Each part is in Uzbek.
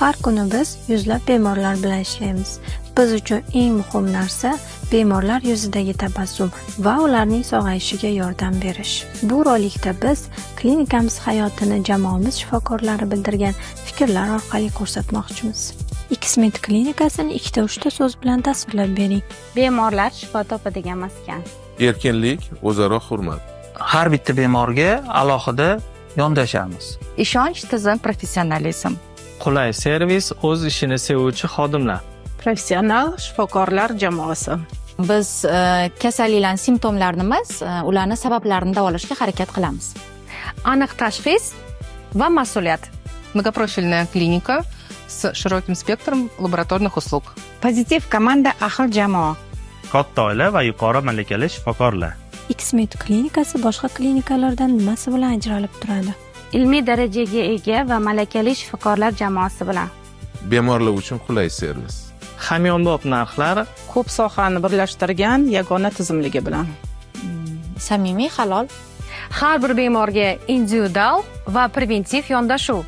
Har kuni biz yuzlab bemorlar bilan ishlaymiz. Biz uchun eng muhim narsa bemorlar yuzidagi tabassum va ularning sog'ayishiga yordam berish. Bu rolikda biz klinikamiz hayotini jamoamiz shifokorlari bildirgan fikrlar orqali ko'rsatmoqchimiz. X-Med klinikasini 2-3 so'z bilan tasvirlab bering. Bemorlar shifo topadigan maskan. Erkinlik, o'zaro hurmat. Har bitta bemorga alohida yondashamiz. Ishonch, tizim, professionalizm. Qulay servis, o'z ishini sevuvchi xodimlar. Professional shifokorlar jamoasi. Biz kasalliklarning simptomlarini emas, ularning sabablarini davolashga harakat qilamiz. Aniq tashxis va mas'uliyat. Многопрофильная клиника с широким спектром лабораторных услуг. Pozitiv komanda, ahil jamoa. Katta oila va yuqori malakali shifokorlar. X-Med klinikasi boshqa klinikalardan nimasi bilan ajralib turadi? Ilmiy darajaga ega va malakali shifokorlar jamoasi bilan. Bemorlar uchun qulay servis. Hamyonbop narxlar, Ko'p sohani birlashtirgan yagona tizimligi bilan. Samimiy, halol. Har bir bemorga individual va preventiv yondashuv.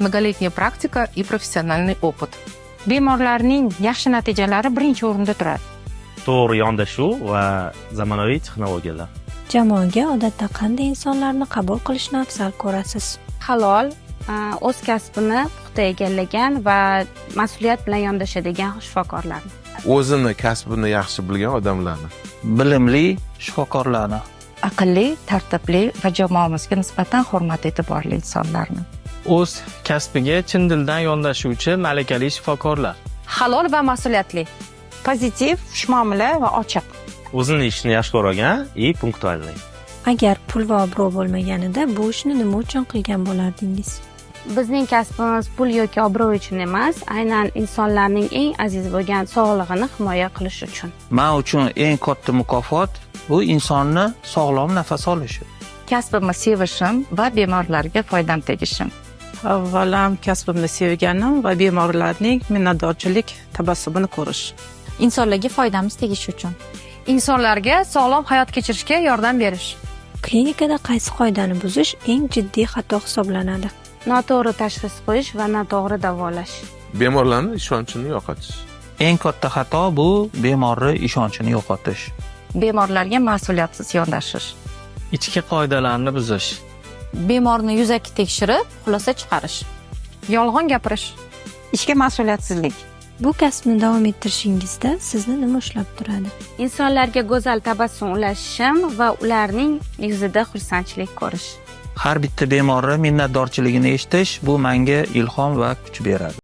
Многолетняя практика и профессиональный опыт. Bemorlarning yaxshi natijalari birinchi o'rinda turadi. To'g'ri yondashuv va zamonaviy texnologiyalar. Jamoaga odatda qanday insonlarni qabul qilishni afzal ko'rasiz? Halol, o'z kasbini puxta egallagan va mas'uliyat bilan yondashadigan shifokorlar. O'zini, kasbini yaxshi bilgan odamlarni. Bilimli shifokorlarni. Aqlli, tartibli va jamoamizga nisbatan hurmat e'tiborli insonlarni. o'z kasbiga chin dildan yondashuvchi malakali shifokorlar. Halol va mas'uliyatli. Pozitiv, xushmuomala va ochiq. O'zini ishini yaxshi ko'rgan и punktualniy. Agar pul va obro' bo'lmaganida bu ishni nima uchun qilgan bo'lardingiz? Bizning kasbimiz pul yoki obro' uchun emas, aynan insonlarning eng aziz bo'lgan sog'lig'ini himoya qilish uchun. Men uchun eng katta mukofot bu insonni sog'lom nafas olishi. Kasbimni sevishim va bemorlarga foydam tegishim. Avvalam kasbimni sevganim va bemorlarning minnatdorchilik tabassumini ko'rish. Insonlarga foydamiz tegishi uchun. Insonlarga sog'lom hayot kechirishga yordam berish. Klinikada qaysi qoidani buzish eng jiddiy xato hisoblanadi? Noto'g'ri tashxis qo'yish va noto'g'ri davolash. Bemorlarning ishonchini yo'qotish. Eng katta xato bu bemorning ishonchini yo'qotish. Bemorlarga mas'uliyatsiz yondashish. Ichki qoidalarni buzish. Bemorni yuzaki tekshirib, xulosa chiqarish. Yolg'on gapirish. Ishga mas'uliyatsizlik. Bu kasbni davom ettirishingizda sizni nima ushlab turadi? Insonlarga go'zal tabassum ulashishim va ularning yuzida xursandchilik ko'rish. Har bitta bemorning minnatdorchiligini eshitish bu menga ilhom va kuch beradi.